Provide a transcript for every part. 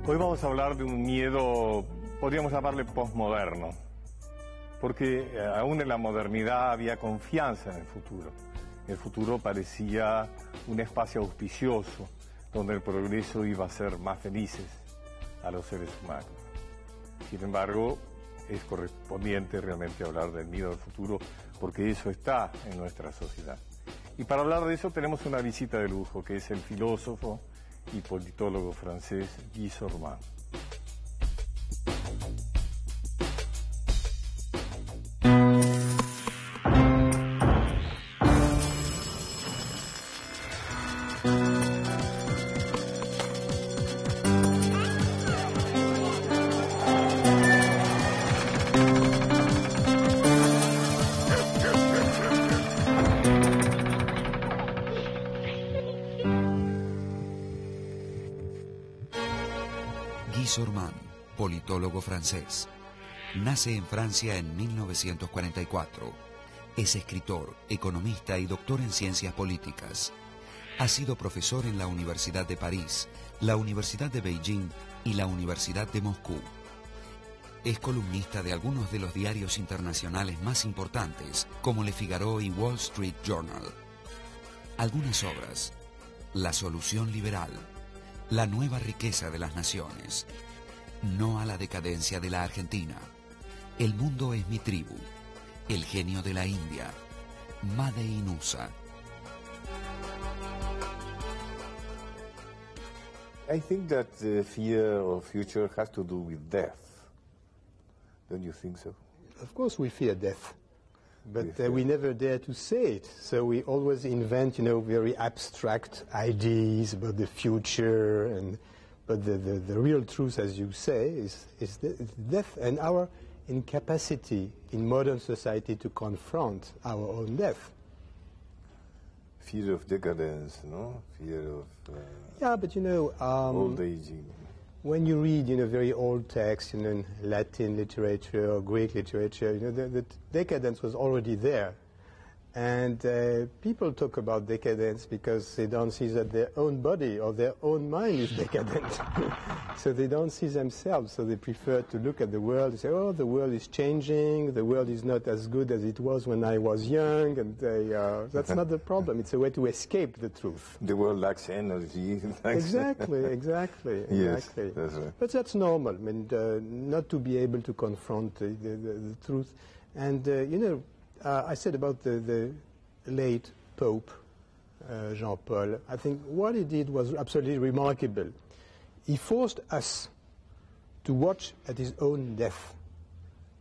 Hoy vamos a hablar de un miedo, podríamos llamarle postmoderno, porque aún en la modernidad había confianza en el futuro. El futuro parecía un espacio auspicioso, donde el progreso iba a hacer más felices a los seres humanos. Sin embargo, es correspondiente realmente hablar del miedo al futuro, porque eso está en nuestra sociedad. Y para hablar de eso tenemos una visita de lujo, que es el filósofo y politólogo francés Guy Sorman. Guy Sorman, politólogo francés. Nace en Francia en 1944. Es escritor, economista y doctor en ciencias políticas. Ha sido profesor en la Universidad de París, la Universidad de Beijing y la Universidad de Moscú. Es columnista de algunos de los diarios internacionales más importantes, como Le Figaro y Wall Street Journal. Algunas obras: La solución liberal, La nueva riqueza de las naciones, No a la decadencia de la Argentina, El mundo es mi tribu, El genio de la India, Made in USA. I think that the fear of future has to do with death. Don't you think so? Of course we fear death, but we never dare to say it. So we always invent, very abstract ideas about the future, but the real truth, as you say, is death and our incapacity in modern society to confront our own death. Fear of decadence, no? Fear of yeah, but old aging. When you read, very old texts, in Latin literature or Greek literature, the decadence was already there. And people talk about decadence because they don't see that their own body or their own mind is decadent. So they don't see themselves, so they prefer to look at the world and say, oh, the world is changing, the world is not as good as it was when I was young, and that's not the problem. It's a way to escape the truth. The world lacks energy. Exactly. Yes, that's right. But that's normal, not to be able to confront the truth. And, I said about the late Pope, Jean-Paul, I think what he did was absolutely remarkable. He forced us to watch at his own death,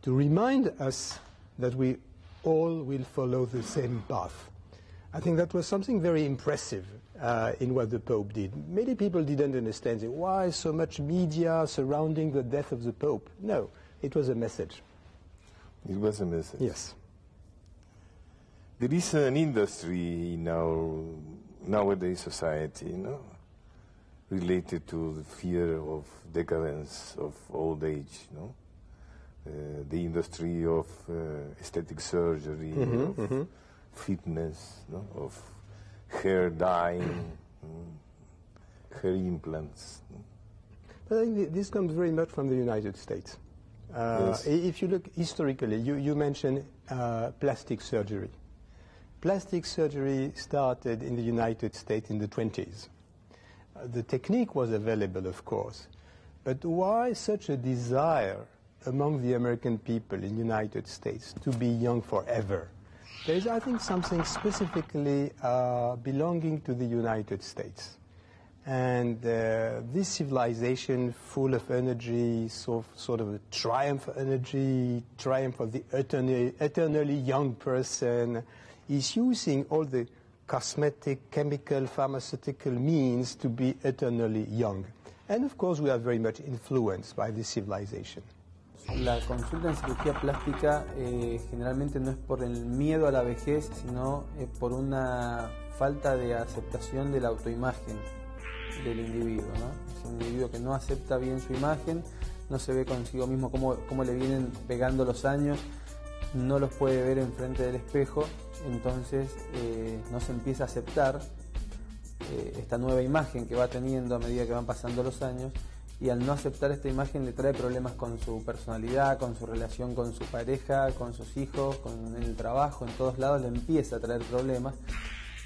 to remind us that we all will follow the same path. I think that was something very impressive in what the Pope did. Many people didn't understand why so much media surrounding the death of the Pope. No, it was a message. It was a message. Yes. There is an industry in our nowadays society, related to the fear of decadence, of old age, the industry of aesthetic surgery, of fitness, of hair dyeing, hair implants. But I think this comes very much from the United States. Yes. If you look historically, you mentioned plastic surgery. Plastic surgery started in the United States in the 20s. The technique was available, of course, but why such a desire among the American people in the United States to be young forever? There is, I think, something specifically belonging to the United States. And this civilization full of energy, sort of a triumph energy, triumph of the eternally young person, is using all the cosmetic, chemical, pharmaceutical means to be eternally young. And of course we are very much influenced by this civilization. La consulta en cirugía plástica generalmente no es por el miedo a la vejez, sino por una falta de aceptación de la autoimagen del individuo, ¿no? Es un individuo que no acepta bien su imagen, no se ve consigo mismo cómo le vienen pegando los años, no los puede ver enfrente del espejo, entonces no se empieza a aceptar esta nueva imagen que va teniendo a medida que van pasando los años, y al no aceptar esta imagen le trae problemas con su personalidad, con su relación con su pareja, con sus hijos, con el trabajo, en todos lados le empieza a traer problemas,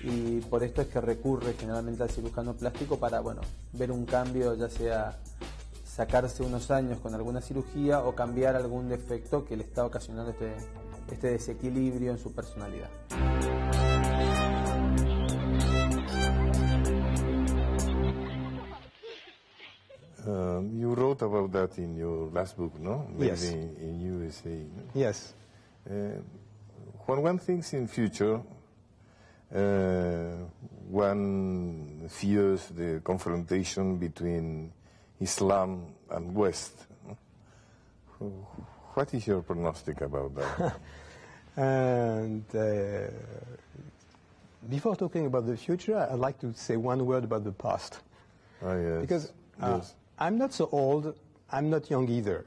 y por esto es que recurre generalmente al cirujano plástico para, bueno, ver un cambio, ya sea sacarse unos años con alguna cirugía o cambiar algún defecto que le está ocasionando este desequilibrio en su personalidad. You wrote about that in your last book, no? Maybe Yes. in USA. No? Yes. When one thinks in future, one fears the confrontation between Islam and West. No? What is your prognostic about that? And before talking about the future, I'd like to say one word about the past. Oh, yes. Because yes. I'm not so old, I'm not young either.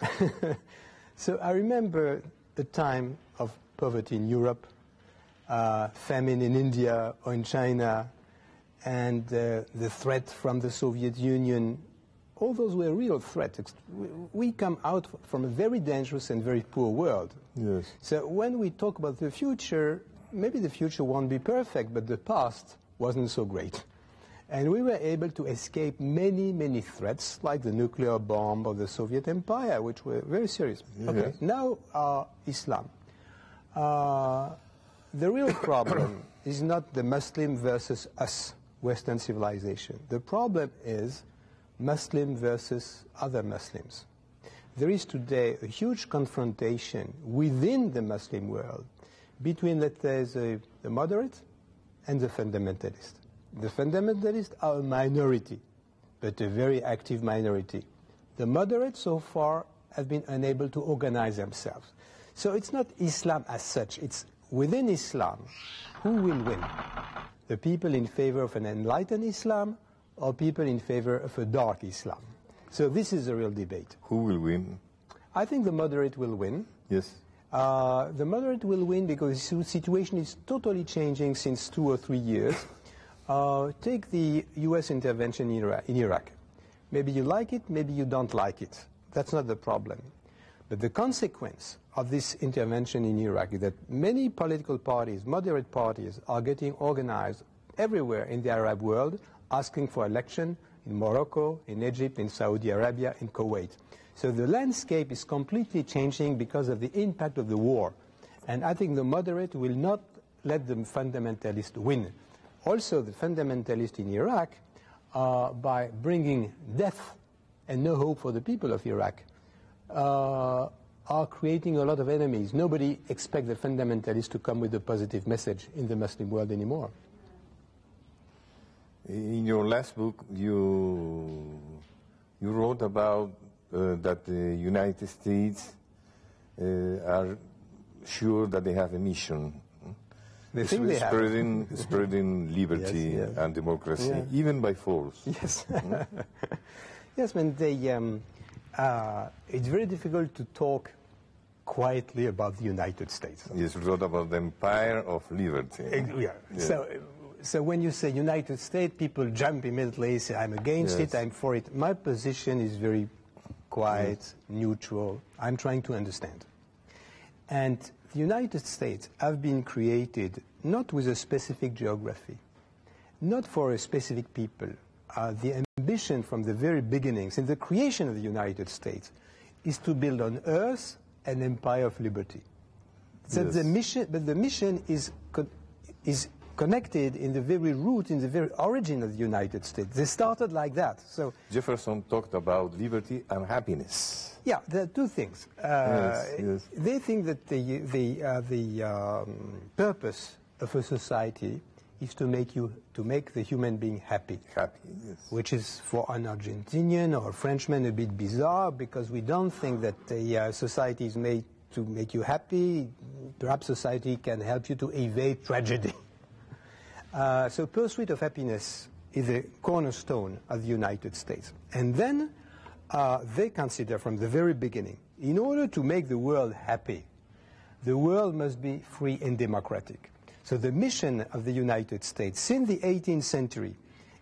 So I remember the time of poverty in Europe, famine in India or in China, and the threat from the Soviet Union. All those were real threats. We come out from a very dangerous and very poor world. Yes. So when we talk about the future, maybe the future won't be perfect, but the past wasn't so great. And we were able to escape many, many threats, like the nuclear bomb of the Soviet Empire, which were very serious. Yes. Okay, now Islam. The real problem is not the Muslim versus us, Western civilization. The problem is Muslim versus other Muslims. There is today a huge confrontation within the Muslim world between, let's say, the moderate and the fundamentalist. The fundamentalists are a minority, but a very active minority. The moderates so far have been unable to organize themselves. So it's not Islam as such, it's within Islam, who will win? The people in favor of an enlightened Islam or people in favor of a dark Islam? So this is a real debate. Who will win? I think the moderate will win. Yes. The moderate will win because the situation is totally changing since 2 or 3 years. Take the US intervention in Iraq. Maybe you like it, maybe you don't like it. That's not the problem. But the consequence of this intervention in Iraq is that many political parties, moderate parties, are getting organized everywhere in the Arab world, asking for election in Morocco, in Egypt, in Saudi Arabia, in Kuwait. So the landscape is completely changing because of the impact of the war. And I think the moderate will not let the fundamentalist win. Also, the fundamentalists in Iraq, by bringing death and no hope for the people of Iraq, are creating a lot of enemies. Nobody expects the fundamentalists to come with a positive message in the Muslim world anymore. In your last book, you wrote about that the United States are sure that they have a mission. They think they have. Spreading liberty Yes, yes. and democracy, Yeah. even by force. Yes. Yes, man, it's very difficult to talk quietly about the United States. Yes, you wrote about the empire of liberty. Yeah. Yeah. So when you say United States, people jump immediately, say, I'm against Yes. it, I'm for it. My position is very quiet, neutral. I'm trying to understand. And the United States have been created not with a specific geography, not for a specific people. The ambition from the very beginnings, in the creation of the United States, is to build on earth an empire of liberty. So Yes. the mission is connected in the very root, in the very origin of the United States. They started like that. So Jefferson talked about liberty and happiness. yeah, there are two things. Yes. They think that the purpose of a society is to make the human being happy. Happy, yes. Which is for an Argentinian or a Frenchman a bit bizarre, because we don't think that the society is made to make you happy. Perhaps society can help you to evade tragedy. So pursuit of happiness is a cornerstone of the United States. And then they consider from the very beginning, in order to make the world happy, the world must be free and democratic. So the mission of the United States since the 18th century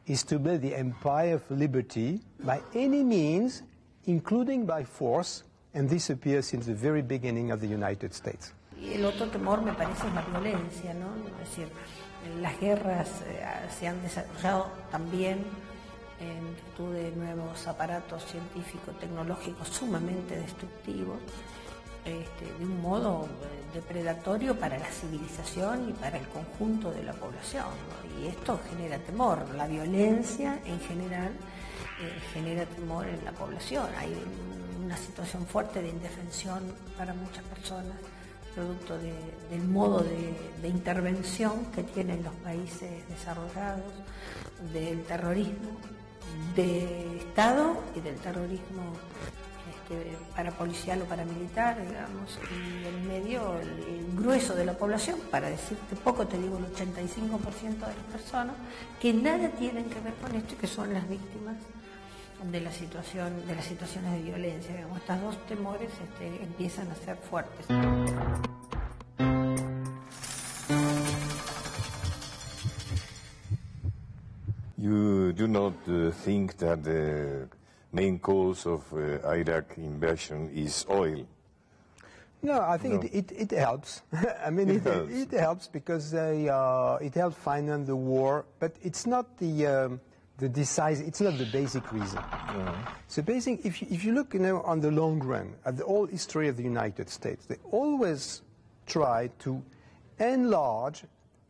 is to build the empire of liberty by any means including by force, and this appears since the very beginning of the United States. Y el otro temor me parece es la violencia, ¿no? Es decir, las guerras se han desarrollado también en virtud de nuevos aparatos científicos, tecnológicos sumamente destructivos, de un modo depredatorio para la civilización y para el conjunto de la población, ¿no? Y esto genera temor. La violencia en general genera temor en la población. Hay una situación fuerte de indefensión para muchas personas, producto del modo de intervención que tienen los países desarrollados, del terrorismo de Estado y del terrorismo parapolicial o paramilitar, digamos, y en medio el grueso de la población, para decirte poco, te digo el 85% de las personas que nada tienen que ver con esto y que son las víctimas de las situaciones de violencia. Digamos, estos dos temores empiezan a ser fuertes. You do not think that the main cause of Iraq invasion is oil? No, I think it helps. I mean, it helps because it helps finance the war, but it's not the decisive. It's not the basic reason. So, if you look, on the long run at the whole history of the United States, they always try to enlarge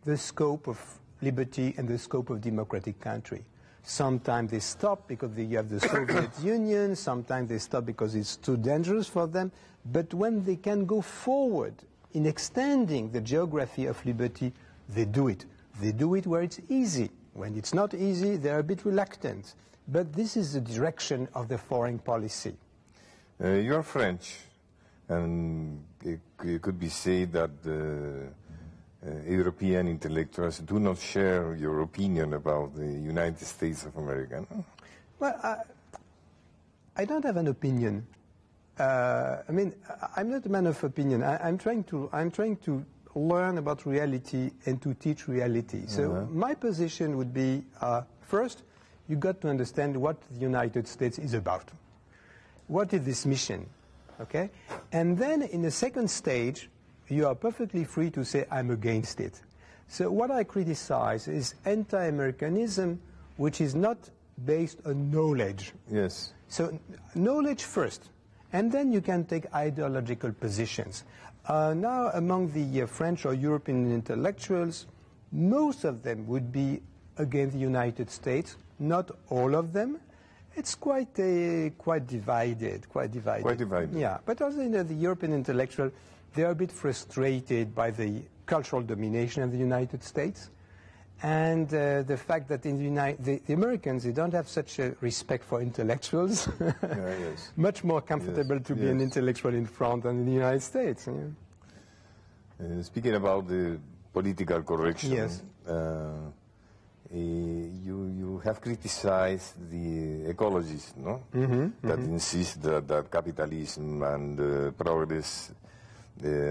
the scope of liberty and the scope of democratic country. Sometimes they stop because you have the Soviet Union, sometimes they stop because it's too dangerous for them, but when they can go forward in extending the geography of liberty, they do it. They do it where it's easy. When it's not easy, they're a bit reluctant. But this is the direction of the foreign policy. You're French, and it could be said that European intellectuals do not share your opinion about the United States of America. No? Well, I don't have an opinion. I mean, I'm not a man of opinion. I'm trying to learn about reality and to teach reality. So my position would be, first, you got to understand what the United States is about. What is this mission? Okay? And then in the second stage, you are perfectly free to say, I'm against it. So what I criticize is anti-Americanism, which is not based on knowledge. Yes. So knowledge first, and then you can take ideological positions. Now, among the French or European intellectuals, most of them would be against the United States, not all of them. It's quite divided. Quite divided. Yeah, but also the European intellectual, they are a bit frustrated by the cultural domination of the United States and the fact that in the Americans, they don't have such a respect for intellectuals. Yes. Much more comfortable to be an intellectual in France than in the United States. Yeah. Speaking about the political correction, yes. You have criticized the ecologists, no? That insist that capitalism and progress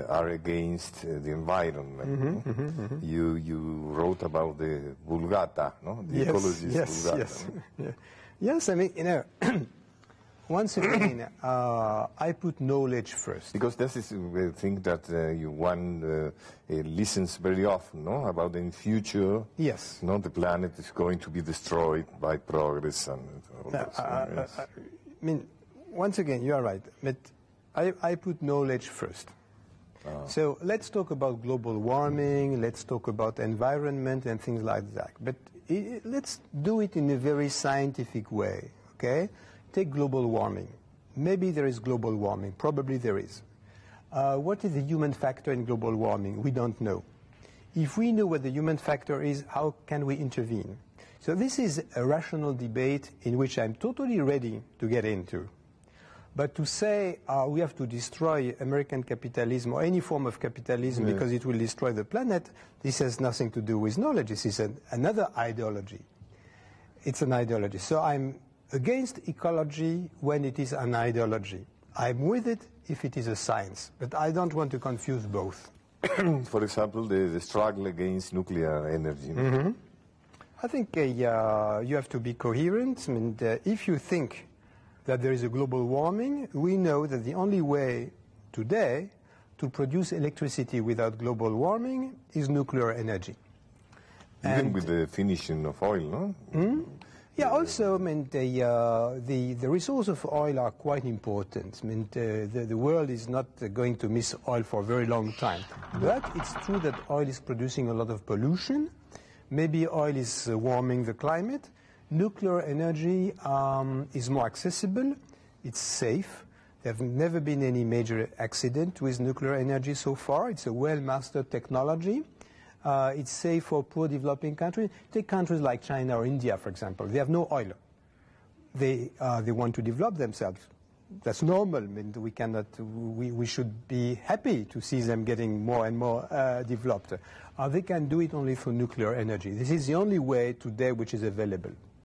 are against the environment. You wrote about the Vulgata, no? The ecologist Vulgata. Yes, no? Yes, I mean, once again, I put knowledge first. Because this is the thing that one listens very often, no? About in future, yes, no, the planet is going to be destroyed by progress and all that. Yes. I mean, once again, you are right, but I put knowledge first. So let's talk about global warming, let's talk about environment and things like that. But let's do it in a very scientific way, okay? Take global warming. Maybe there is global warming. Probably there is. What is the human factor in global warming? We don't know. If we know what the human factor is, how can we intervene? So this is a rational debate in which I'm totally ready to get into. But to say we have to destroy American capitalism or any form of capitalism because it will destroy the planet, this has nothing to do with knowledge. This is another ideology. It's an ideology. So I'm against ecology when it is an ideology. I'm with it if it is a science. But I don't want to confuse both. For example, the struggle against nuclear energy. I think you have to be coherent. I mean, if you think that there is a global warming, we know that the only way today to produce electricity without global warming is nuclear energy. Even with the finishing of oil, no? Yeah, also, I mean, the resources of oil are quite important. I mean, the world is not going to miss oil for a very long time. But it's true that oil is producing a lot of pollution. Maybe oil is warming the climate. Nuclear energy is more accessible. It's safe. There have never been any major accident with nuclear energy so far. It's a well-mastered technology. It's safe for poor developing countries. Take countries like China or India, for example. They have no oil. They want to develop themselves. That's normal. I mean, we should be happy to see them getting more and more developed. They can do it only through nuclear energy. This is the only way today which is available.